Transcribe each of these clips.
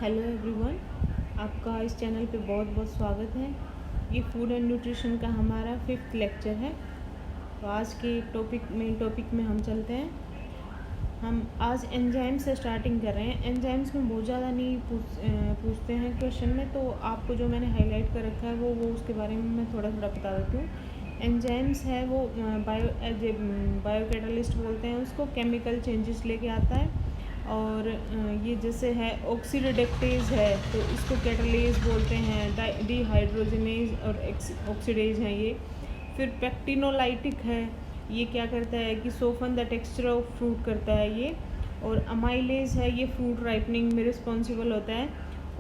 Hello everyone, आपका इस channel पे बहुत बहुत स्वागत है। ये फूड एंड न्यूट्रिशन का हमारा 5th लेक्चर है। तो आज के मेन टॉपिक में हम चलते हैं। हम आज एंजाइम से स्टार्टिंग कर रहे हैं। एंजाइम्स में बहुत ज़्यादा नहीं पूछते हैं क्वेश्चन में, तो आपको जो मैंने हाईलाइट कर रखा है वो उसके बारे में मैं थोड़ा थोड़ा बता देती हूँ। एंजाइम्स है वो बायो कैटलिस्ट बोलते हैं उसको, केमिकल चेंजेस लेके आता है। और ये जैसे है ऑक्सीडेक्टेज है तो इसको कैटलेज बोलते हैं। डिहाइड्रोजनेज और ऑक्सीडेज हैं ये। फिर पेक्टिनोलाइटिक है, ये क्या करता है कि soften the texture of fruit करता है ये। और अमाइलेज है, ये फ्रूट राइपनिंग में रिस्पॉन्सिबल होता है।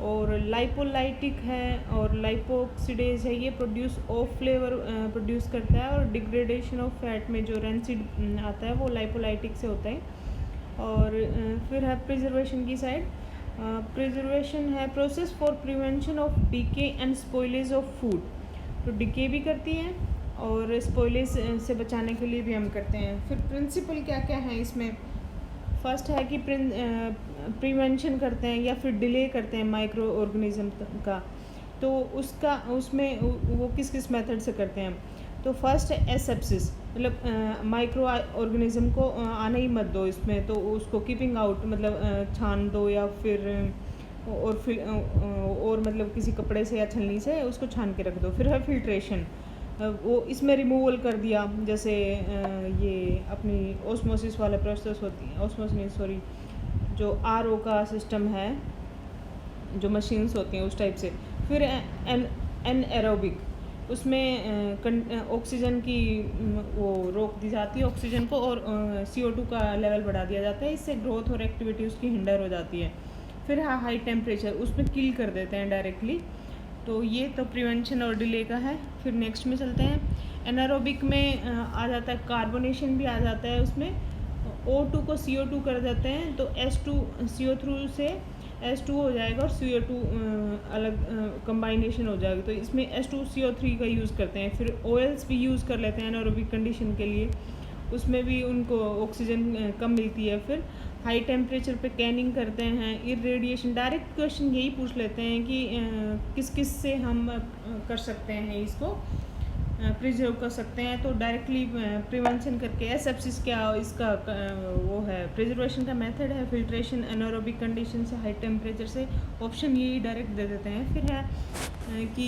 और लाइपोलाइटिक है और लाइपोऑक्सीडेज है, ये प्रोड्यूस ऑफ फ्लेवर प्रोड्यूस करता है। और डिग्रेडेशन ऑफ फैट में जो रेंसिड आता है वो लाइपोलाइटिक से होता है। और फिर है प्रिजर्वेशन की साइड। प्रिजर्वेशन है process for prevention of decay and spoilage of food. तो डिके भी करती है और स्पॉइलेज से बचाने के लिए भी हम करते हैं। फिर प्रिंसिपल क्या क्या है इसमें। फर्स्ट है कि प्रिवेंशन करते हैं या फिर डिले करते हैं माइक्रो ऑर्गेनिज्म का। तो उसमें वो किस किस मेथड से करते हैं। तो फर्स्ट है एसेप्सिस, मतलब माइक्रो ऑर्गेनिज्म को आने ही मत दो इसमें, तो उसको कीपिंग आउट मतलब छान दो या फिर और मतलब किसी कपड़े से या छलनी से उसको छान के रख दो। फिर है फिल्ट्रेशन, वो इसमें रिमूवल कर दिया, जैसे ये अपनी ओस्मोसिस वाला प्रोसेस होती है, ओस्मोसिस नहीं सॉरी, जो आरओ का सिस्टम है, जो मशीन्स होती हैं उस टाइप से। फिर एनएरोबिक, उसमें ऑक्सीजन की वो रोक दी जाती है ऑक्सीजन को, और CO2 का लेवल बढ़ा दिया जाता है। इससे ग्रोथ और एक्टिविटी उसकी हिंडर हो जाती है। फिर हाई टेम्परेचर, उसमें किल कर देते हैं डायरेक्टली। तो ये तो प्रिवेंशन और डिले का है। फिर नेक्स्ट में चलते हैं। एनारोबिक में आ जाता है कार्बोनेशन भी आ जाता है उसमें। O2 को CO2 कर देते हैं, तो CO2 से H2 हो जाएगा और CO2 अलग कंबाइनेशन हो जाएगा। तो इसमें H2CO3 का यूज़ करते हैं। फिर ऑयल्स भी यूज़ कर लेते हैं एनारोबिक कंडीशन के लिए, उसमें भी उनको ऑक्सीजन कम मिलती है। फिर हाई टेम्परेचर पे कैनिंग करते हैं। इरेडिएशन, डायरेक्ट क्वेश्चन यही पूछ लेते हैं कि किस किस से हम कर सकते हैं इसको प्रिजर्व कर सकते हैं। तो डायरेक्टली प्रिवेंशन करके एसेप्सिस क्या इसका वो है प्रिजर्वेशन का मेथड है, फिल्ट्रेशन एनारोबिक कंडीशन से हाई टेम्परेचर से, ऑप्शन यही डायरेक्ट दे देते हैं। फिर है कि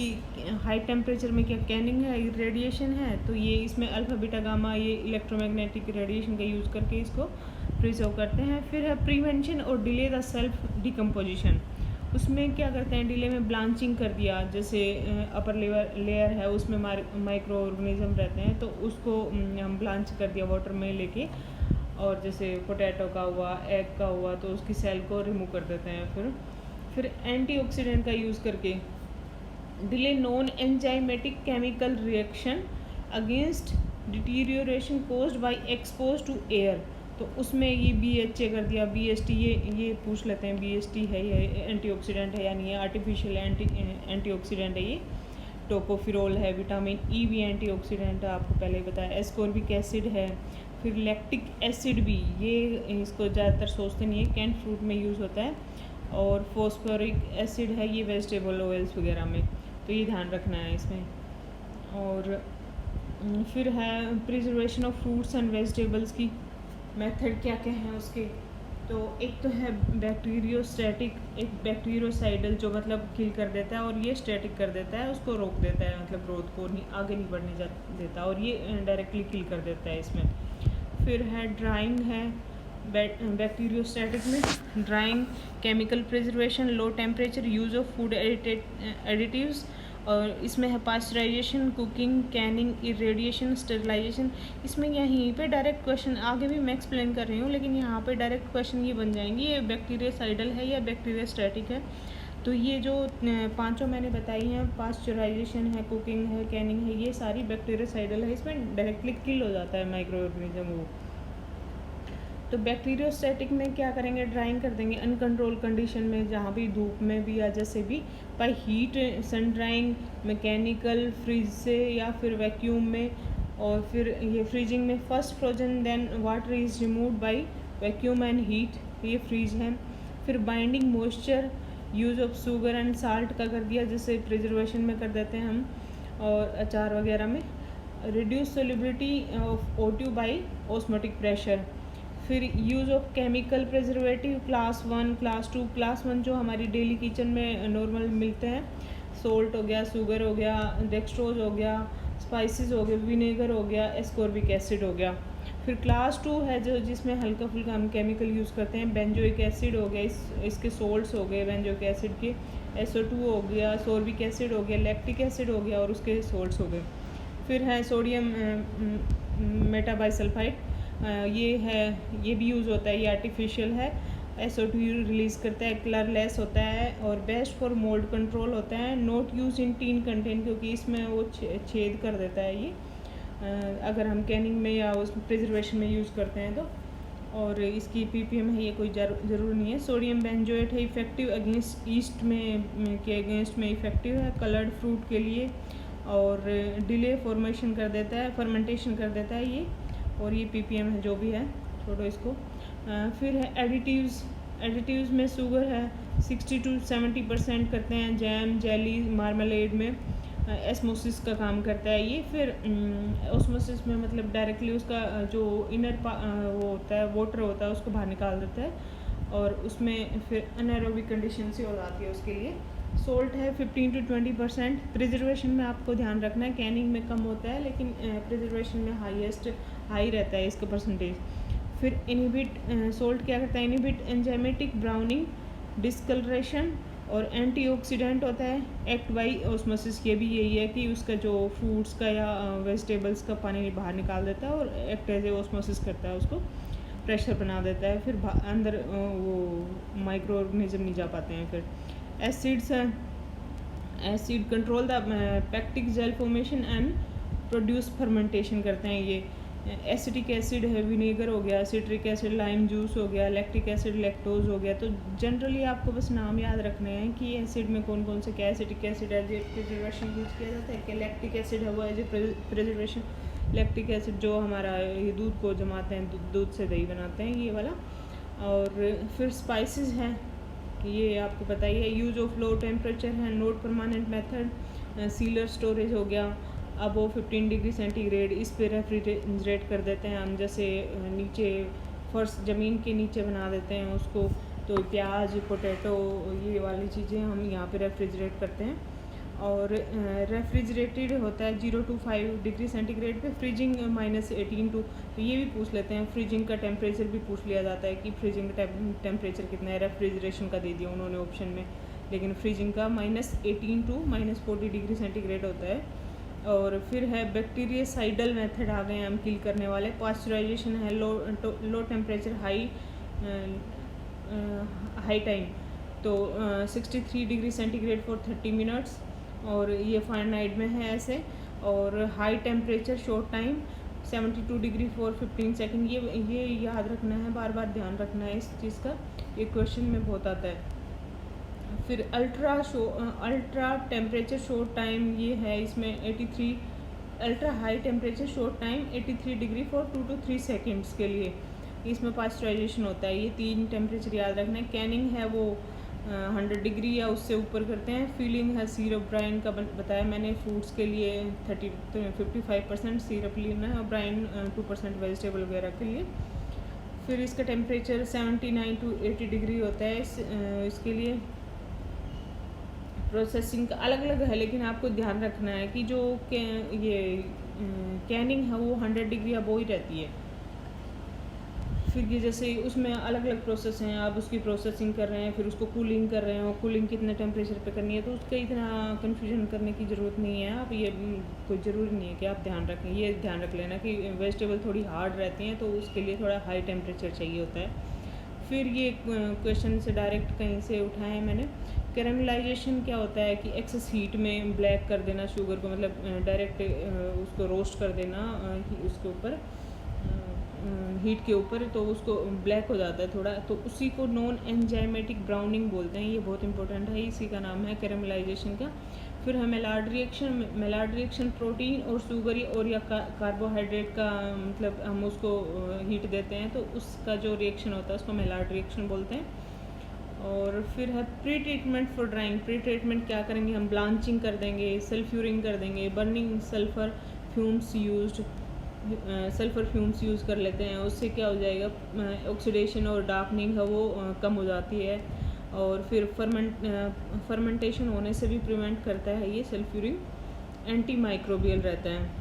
हाई टेम्परेचर में क्या कैनिंग है, रेडिएशन है, तो ये इसमें अल्फा बीटा गामा ये इलेक्ट्रोमैग्नेटिक रेडिएशन का यूज़ करके इसको प्रिजर्व करते हैं। फिर है प्रिवेंशन और डिले द सेल्फ डिकम्पोजिशन, उसमें क्या करते हैं, डिले में ब्लांचिंग कर दिया, जैसे अपर लेयर है उसमें माइक्रो ऑर्गेनिज्म रहते हैं, तो उसको हम ब्लांच कर दिया वाटर में लेके, और जैसे पोटैटो का हुआ, एग का हुआ, तो उसकी सेल को रिमूव कर देते हैं। फिर एंटीऑक्सीडेंट का यूज़ करके delay non enzymatic chemical reaction against deterioration caused by expose to air, तो उसमें ये BHA कर दिया, BST ये पूछ लेते हैं, BST है ये एंटीऑक्सीडेंट है या नहीं है, आर्टिफिशियल एंटीऑक्सीडेंट है ये। टोकोफिरोल है, विटामिन E भी एंटीऑक्सीडेंट है, आपको पहले ही बताया। एस्कॉर्बिक एसिड है। फिर लैक्टिक एसिड भी, ये इसको ज़्यादातर सोचते नहीं है, कैंट फ्रूट में यूज़ होता है। और फॉस्फोरिक एसिड है, ये वेजिटेबल ऑयल्स वगैरह में, तो ये ध्यान रखना है इसमें। और फिर है preservation of fruits and vegetables की मेथड क्या क्या है उसके। तो एक तो है बैक्टीरियोस्टैटिक, एक बैक्टीरियोसाइडल जो मतलब किल कर देता है, और ये स्टैटिक कर देता है, उसको रोक देता है, मतलब ग्रोथ को आगे नहीं बढ़ने देता, और ये डायरेक्टली किल कर देता है इसमें। फिर है ड्राइंग है, बैक्टीरियोस्टैटिक में drying, chemical preservation, low temperature, use of food additives, और इसमें है pasteurisation, cooking, canning, irradiation, sterilisation. इसमें यहीं पे डायरेक्ट क्वेश्चन, आगे भी मैं एक्सप्लेन कर रही हूँ, लेकिन यहाँ पे डायरेक्ट क्वेश्चन ये बन जाएंगी, ये बैक्टीरियासाइडल है या बैक्टीरियास्टैटिक है। तो ये जो पांचों मैंने बताई हैं, पास्चराइजेशन है, कुकिंग है, कैनिंग है, ये सारी बैक्टीरियासाइडल है, इसमें डायरेक्टली किल हो जाता है माइक्रो ऑर्गेनिज्म वो। तो बैक्टीरियोस्टैटिक में क्या करेंगे, ड्राइंग कर देंगे अनकंट्रोल कंडीशन में, जहाँ भी धूप में भी या जैसे भी, by heat sun drying, mechanical freeze से या फिर वैक्यूम में। और फिर ये फ्रीजिंग में first frozen then water is removed by vacuum and heat, ये फ्रीज है। फिर binding moisture use of sugar and salt का कर दिया, जैसे प्रिजर्वेशन में कर देते हैं हम और अचार वगैरह में। Reduce solubility of O2 by osmotic pressure. फिर use of chemical preservative class 1, class 2। Class 1 जो हमारी डेली किचन में नॉर्मल मिलते हैं, सोल्ट हो गया, शुगर हो गया, डेक्सट्रोज हो गया, स्पाइसेस हो गए, विनेगर हो गया, एस्कॉर्बिक एसिड हो गया। फिर क्लास 2 है जो जिसमें हल्का फुल्का हम केमिकल यूज़ करते हैं, बेंजोइक एसिड हो गया, इसके सोल्ट्स हो गए बेंजोइक एसिड के, SO2 हो गया, सोर्बिक एसिड हो गया, लैक्टिक एसिड हो गया और उसके सोल्ट्स हो गए। फिर है सोडियम मेटाबाइसल्फाइड, ये भी यूज़ होता है, ये आर्टिफिशियल है, SO2 रिलीज़ करता है, कलरलेस होता है और बेस्ट फॉर मोल्ड कंट्रोल होता है। Not use in tin contain, क्योंकि इसमें वो छेद कर देता है ये अगर हम कैनिंग में या उस प्रिजर्वेशन में यूज़ करते हैं तो। और इसकी PPM है, ये कोई ज़रूर नहीं है। सोडियम बेंजोएट है, इफ़ेक्टिव अगेंस्ट ईस्ट के अगेंस्ट में इफ़ेक्टिव है, कलर्ड फ्रूट के लिए, और डिले फॉर्मेशन कर देता है, फर्मेंटेशन कर देता है ये। और ये PPM है जो भी है, छोड़ो इसको। फिर है एडिटिव्स में शुगर है 60 to 70% करते हैं, जैम, जेली, मार्मलेड में एस्मोसिस का काम करता है ये। फिर ऑस्मोसिस में मतलब डायरेक्टली उसका जो इनर वो होता है, वाटर होता है, उसको बाहर निकाल देता है और उसमें फिर अनएरोबिक कंडीशन से हो जाती है उसके लिए। सोल्ट है 15 to 20%। प्रिजर्वेशन में आपको ध्यान रखना है, कैनिंग में कम होता है लेकिन प्रिजर्वेशन में हाई रहता है इसका परसेंटेज। फिर इनहिबिट सोल्ट क्या करता है, इनहिबिट एंजाइमेटिक ब्राउनिंग, डिस्कलरेशन और एंटीऑक्सीडेंट होता है। एक्ट बाई ऑस्मोसिस, ये भी यही है कि उसका जो फ्रूट्स का या वेजिटेबल्स का पानी बाहर निकाल देता है और एक्ट एज ए ऑस्मोसिस करता है, उसको प्रेशर बना देता है, फिर अंदर वो माइक्रो ऑर्गेनिज्म नहीं जा पाते हैं। फिर एसिड्स हैं, acid control the pectic gel formation and produce fermentation करते हैं ये। एसिटिक एसिड है, विनेगर हो गया, सिट्रिक एसिड, लाइम जूस हो गया, लैक्टिक एसिड, लैक्टोज हो गया। तो जनरली आपको बस नाम याद रखने हैं कि एसिड में कौन कौन से क्या। Acetic acid as a preservation use किया जाता है, कि लैक्टिक एसिड है वो as a preservation. Lactic acid जो हमारा ये दूध को जमाते हैं, दूध से दही बनाते हैं, ये वाला। और फिर स्पाइसेस हैं, ये आपको पता ही है। यूज़ ऑफ लो टेम्परेचर है, not permanent method, sealer storage हो गया, अबव 15 डिग्री सेंटीग्रेड, इस पे रेफ्रिजरेट कर देते हैं हम, जैसे नीचे फर्श ज़मीन के नीचे बना देते हैं उसको, तो प्याज, पोटैटो, ये वाली चीज़ें हम यहाँ पे रेफ्रिजरेट करते हैं। और रेफ्रिजरेटेड होता है 0 to 5 डिग्री सेंटीग्रेड पे, फ्रीजिंग -18 to, तो ये भी पूछ लेते हैं, फ्रीजिंग का टेम्परेचर भी पूछ लिया जाता है कि फ्रीजिंग का टेम्परेचर कितना है। रेफ्रिजरेशन का दे दिया उन्होंने ऑप्शन में, लेकिन फ्रीजिंग का -18 to -40 डिग्री सेंटीग्रेड होता है। और फिर है बैक्टीरियासाइडल मेथड आ गए हैं हम किल करने वाले। पास्चराइजेशन है, लो टेम्परेचर हाई टाइम, तो 63 डिग्री सेंटीग्रेड फॉर 30 मिनट्स, और ये फ़ारेनहाइट में है ऐसे। और high temperature short time 72 degree for 15 second. ये याद रखना है, बार बार ध्यान रखना है इस चीज़ का, ये क्वेश्चन में बहुत आता है। फिर अल्ट्रा टेम्परेचर शॉर्ट टाइम, ये है इसमें 83। Ultra high temperature short time 83 degree for 2 to 3 seconds के लिए, इसमें पास्चराइजेशन होता है। ये 3 टेम्परेचर याद रखना है। कैनिंग है वो 100 डिग्री या उससे ऊपर करते हैं। फीलिंग है, सिरप ब्राइन का बताया मैंने, फ्रूट्स के लिए 55% सिरप लेना है और ब्राइन 2% वेजिटेबल वगैरह के लिए। फिर इसका टेम्परेचर 79 to 80 डिग्री होता है इसके लिए। प्रोसेसिंग का अलग अलग है, लेकिन आपको ध्यान रखना है कि जो ये कैनिंग है वो 100 डिग्री अबव ही रहती है। फिर ये जैसे उसमें अलग अलग प्रोसेस हैं, आप उसकी प्रोसेसिंग कर रहे हैं, फिर उसको कूलिंग कर रहे हैं, और कूलिंग कितने टेम्परेचर पे करनी है, तो उसका इतना कन्फ्यूजन करने की ज़रूरत नहीं है। आप ये कोई ज़रूरी नहीं है कि आप ध्यान रखें, ये ध्यान रख लेना कि वेजिटेबल थोड़ी हार्ड रहती हैं, तो उसके लिए थोड़ा हाई टेम्परेचर चाहिए होता है। फिर ये क्वेश्चन से डायरेक्ट कहीं से उठाए हैं मैंने। कैरेमलाइजेशन क्या होता है कि एक्सेस हीट में ब्लैक कर देना शुगर को, मतलब डायरेक्ट उसको रोस्ट कर देना उसके ऊपर, हीट के ऊपर, तो उसको ब्लैक हो जाता है थोड़ा, तो उसी को नॉन एंजाइमेटिक ब्राउनिंग बोलते हैं। ये बहुत इंपॉर्टेंट है, इसी का नाम है कैरेमलाइजेशन का। फिर है मेलार्ड रिएक्शन प्रोटीन और शुगर और या कार्बोहाइड्रेट का, मतलब हम उसको हीट देते हैं तो उसका जो रिएक्शन होता है उसको मेलार्ड रिएक्शन बोलते हैं। और और फिर है pre treatment for drawing. Pre treatment क्या करेंगे हम, ब्लांचिंग कर देंगे, सल्फ्यूरिंग कर देंगे, burning sulphur fumes used, sulphur fumes use कर लेते हैं। उससे क्या हो जाएगा, ऑक्सीडेशन और डार्कनिंग है वो कम हो जाती है। और फिर फर्मेंटेशन होने से भी प्रिवेंट करता है ये सल्फ्यूरिंग, एंटी माइक्रोबियल रहता है।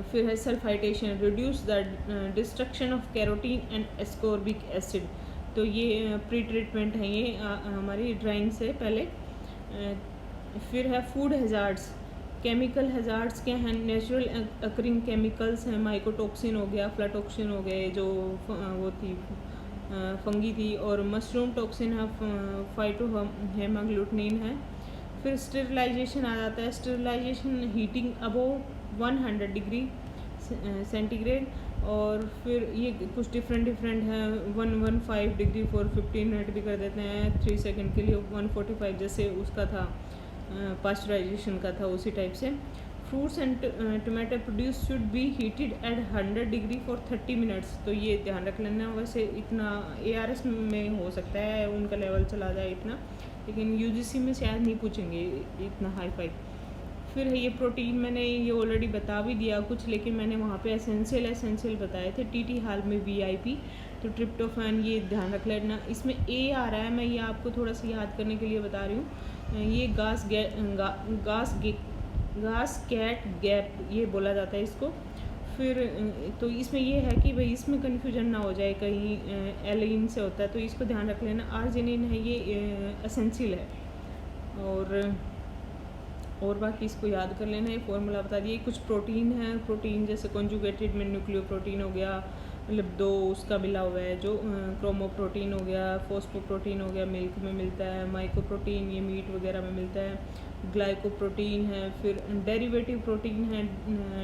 फिर है sulphitation, reduce the destruction of carotene and ascorbic acid. तो ये प्री ट्रीटमेंट है ये हमारी ड्राइंग से पहले। फिर है फूड हैज़ार्ड्स। केमिकल हैज़ार्ड्स क्या हैं, नेचुरल अकरिंग केमिकल्स हैं, माइकोटॉक्सिन हो गया, फ्लाटॉक्सिन हो गए जो वो थी फंगी थी, और मशरूम टॉक्सिन है, फाइटोहेमाग्लूटिनिन है। फिर स्टेरिलाइजेशन आ जाता है। Sterilisation heating above 100 degree centigrade. और फिर ये कुछ डिफरेंट है, 115 डिग्री फॉर 15 मिनट भी कर देते हैं, 3 सेकंड के लिए 145 जैसे उसका था पास्चराइजेशन का था उसी टाइप से। Fruits and tomato produce should be heated at 100 degree for 30 minutes. तो ये ध्यान रख लेना। वैसे इतना ARS में हो सकता है उनका लेवल चला जाए इतना, लेकिन UGC में शायद नहीं पूछेंगे इतना हाई फाई। फिर है ये प्रोटीन, मैंने ये ऑलरेडी बता भी दिया कुछ, लेकिन मैंने वहाँ पे एसेंशियल बताए थे। TT हाल में VIP। तो ट्रिप्टोफैन ये ध्यान रख लेना। इसमें A आ रहा है, मैं ये आपको थोड़ा सा याद करने के लिए बता रही हूँ। ये घास कैट गैप ये बोला जाता है इसको। फिर तो इसमें ये है कि भाई इसमें कन्फ्यूजन ना हो जाए, कहीं एलिन से होता है तो इसको ध्यान रख लेना। आर्जिनिन है ये एसेंशियल है। और बाकी इसको याद कर लेना, ये फॉर्मूला बता दिए। कुछ प्रोटीन है, प्रोटीन जैसे कॉन्जुगेटेड में न्यूक्लियोप्रोटीन हो गया, मतलब 2 उसका मिला हुआ है जो क्रोमोप्रोटीन हो गया, फोस्फोप्रोटीन हो गया, मिल्क में मिलता है, माइकोप्रोटीन ये मीट वगैरह में मिलता है, ग्लाइकोप्रोटीन है। फिर डेरिवेटिव प्रोटीन है,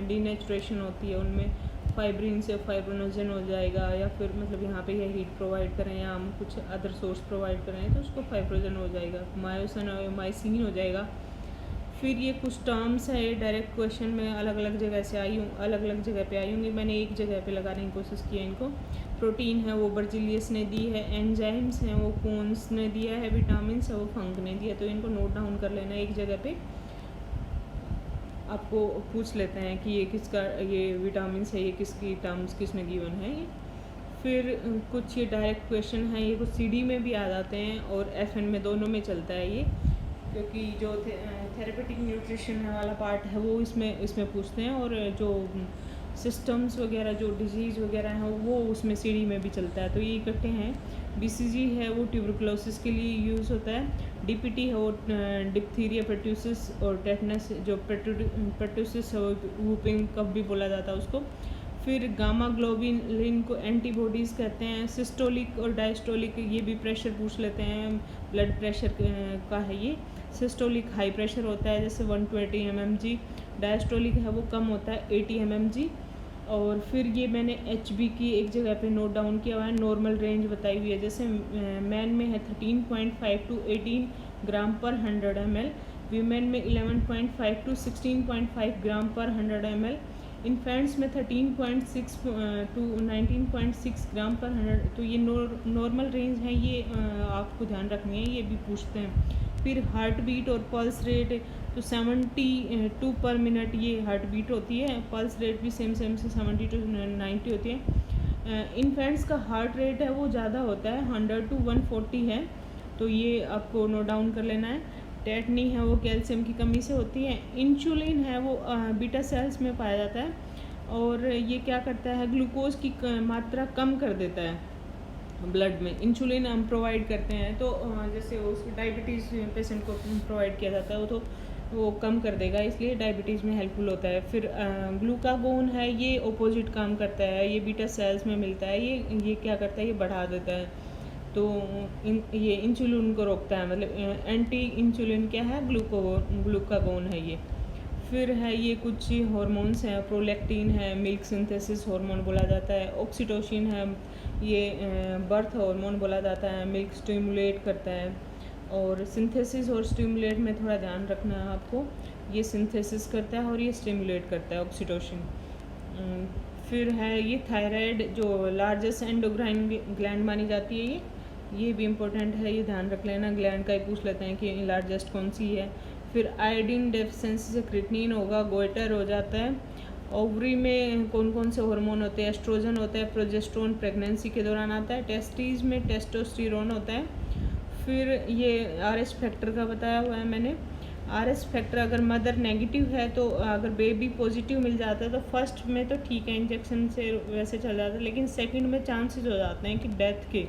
डीनेचुरेशन होती है उनमें, फाइब्रिन से फाइब्रोनोजन हो जाएगा, या फिर मतलब यहाँ पे ये हीट प्रोवाइड करें या हम कुछ अदर सोर्स प्रोवाइड करें तो उसको फाइब्रोजन हो जाएगा, मायोसिन और माइसिन हो जाएगा। फिर ये कुछ टर्म्स है, डायरेक्ट क्वेश्चन में अलग अलग जगह से आई हूँ, अलग अलग जगह पे आई होंगी, मैंने एक जगह पे लगाने की कोशिश की है इनको। प्रोटीन है वो बर्जिलियस ने दी है, एंजाइम्स हैं वो कोन्स ने दिया है, विटामिन है वो फंक ने दिया। तो इनको नोट डाउन कर लेना एक जगह पे। आपको पूछ लेते हैं कि ये किसका, ये विटामिन है ये किसकी टर्म्स किसने गिवन है ये। फिर कुछ ये डायरेक्ट क्वेश्चन है, ये कुछ CD में भी आ जाते हैं और FN में, दोनों में चलता है ये, क्योंकि जो थेरेपेटिक न्यूट्रिशन वाला पार्ट है वो इसमें पूछते हैं, और जो सिस्टम्स वगैरह जो डिजीज़ वगैरह हैं वो उसमें CD में भी चलता है। तो ये इकट्ठे हैं। BCG है वो ट्यूबरकुलोसिस के लिए यूज़ होता है। DPT है वो डिप्थीरिया, पेट्यूसिस और टेटनस, जो पेट्यूसिस है वो वूपिंग कफ भी बोला जाता है उसको। फिर गामा ग्लोबुलिन को एंटीबॉडीज़ कहते हैं। सिस्टोलिक और डायस्टोलिक ये भी प्रेशर पूछ लेते हैं, ब्लड प्रेशर का है ये। सिस्टोलिक हाई प्रेशर होता है जैसे 120 mmg, डायस्टोलिक है वो कम होता है 80 mmg। और फिर ये मैंने HB की एक जगह पे नोट डाउन किया हुआ है, नॉर्मल रेंज बताई हुई है। जैसे मैन में है 13.5 to 18 ग्राम पर 100 ml, वीमेन में 11.5 to 16.5 ग्राम पर 100 ml, इन्फेंट्स में 13.6 to 19.6 ग्राम पर 100। तो ये नॉर्मल रेंज है, ये आपको ध्यान रखनी है, ये भी पूछते हैं। फिर हार्ट बीट और पल्स रेट, तो 72 पर मिनट ये हार्ट बीट होती है, पल्स रेट भी सेम से 70 to 90 होती है। इन्फेंट्स का हार्ट रेट है वो ज़्यादा होता है, 100 to 140 है, तो ये आपको नोट डाउन कर लेना है। टेटनी है वो कैल्शियम की कमी से होती है। इंसुलिन है वो बीटा सेल्स में पाया जाता है, और ये क्या करता है, ग्लूकोज की मात्रा कम कर देता है ब्लड में। इंसुलिन हम प्रोवाइड करते हैं, तो जैसे उस डायबिटीज़ पेशेंट को प्रोवाइड किया जाता है तो वो कम कर देगा, इसलिए डायबिटीज़ में हेल्पफुल होता है। फिर ग्लूकागोन है ये ऑपोजिट काम करता है, ये बीटा सेल्स में मिलता है, ये क्या करता है, ये बढ़ा देता है। तो ये इंसुलिन को रोकता है, मतलब एंटी इंसुलिन क्या है, ग्लूकागोन है ये। फिर है ये कुछ हार्मोन्स हैं, प्रोलैक्टिन है, मिल्क सिंथेसिस हार्मोन बोला जाता है। ऑक्सीटोसिन है ये बर्थ हार्मोन बोला जाता है, मिल्क स्टिमुलेट करता है। और सिंथेसिस और स्टिमुलेट में थोड़ा ध्यान रखना है आपको, ये सिंथेसिस करता है और ये स्टिमुलेट करता है ऑक्सीटोसिन। फिर है ये थायराइड, जो लार्जेस्ट एंडोक्राइन ग्लैंड मानी जाती है ये, ये भी इम्पोर्टेंट है, ये ध्यान रख लेना। ग्लैंड का ही पूछ लेते हैं कि लार्जेस्ट कौन सी है। फिर आयोडीन डेफिशिएंसी से क्रिएटिनिन होगा, गोइटर हो जाता है। ओवरी में कौन कौन से हार्मोन होते हैं? एस्ट्रोजन होता है, प्रोजेस्टेरोन प्रेगनेंसी के दौरान आता है। टेस्टिस में टेस्टोस्टेरोन होता है। फिर ये आरएस फैक्टर का बताया हुआ है मैंने। आरएस फैक्टर अगर मदर नेगेटिव है तो अगर बेबी पॉजिटिव मिल जाता है तो फर्स्ट में तो ठीक है, इंजेक्शन से वैसे चल जाता है, लेकिन सेकंड में चांसेस हो जाते हैं कि डेथ के।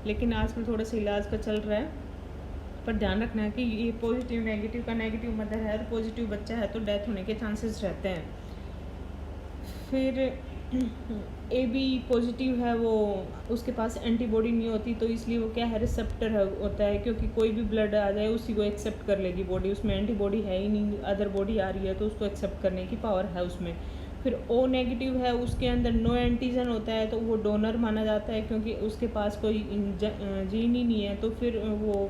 लेकिन आजकल थोड़ा सा इलाज का चल रहा है, पर ध्यान रखना है कि ये पॉजिटिव नेगेटिव का, नेगेटिव मदर है तो पॉजिटिव बच्चा है तो डेथ होने के चांसेस रहते हैं। फिर ए बी पॉजिटिव है, वो उसके पास एंटीबॉडी नहीं होती, तो इसलिए वो क्या है, रिसेप्टर है होता है, क्योंकि कोई भी ब्लड आ जाए उसी को एक्सेप्ट कर लेगी बॉडी, उसमें एंटीबॉडी है ही नहीं, अदर बॉडी आ रही है तो उसको एक्सेप्ट करने की पावर है उसमें। फिर ओ नेगेटिव है, उसके अंदर नो एंटीजन होता है, तो वो डोनर माना जाता है, क्योंकि उसके पास कोई जीन ही नहीं है, तो फिर वो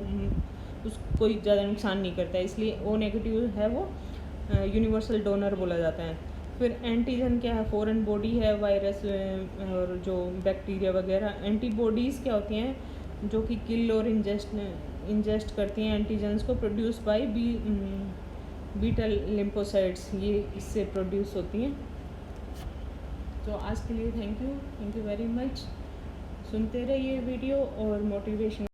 उसको कोई ज़्यादा नुकसान नहीं करता है, इसलिए ओ नेगेटिव है वो यूनिवर्सल डोनर बोला जाता है। फिर एंटीजन क्या है, फॉरेन बॉडी है, वायरस और जो बैक्टीरिया वगैरह। एंटीबॉडीज़ क्या होती हैं, जो कि किल और इंजेस्ट करती हैं एंटीजन्स को, प्रोड्यूस बाय बीटा लिम्फोसाइट्स, ये इससे प्रोड्यूस होती हैं। तो आज के लिए थैंक यू वेरी मच। सुनते रहिए वीडियो और मोटिवेशन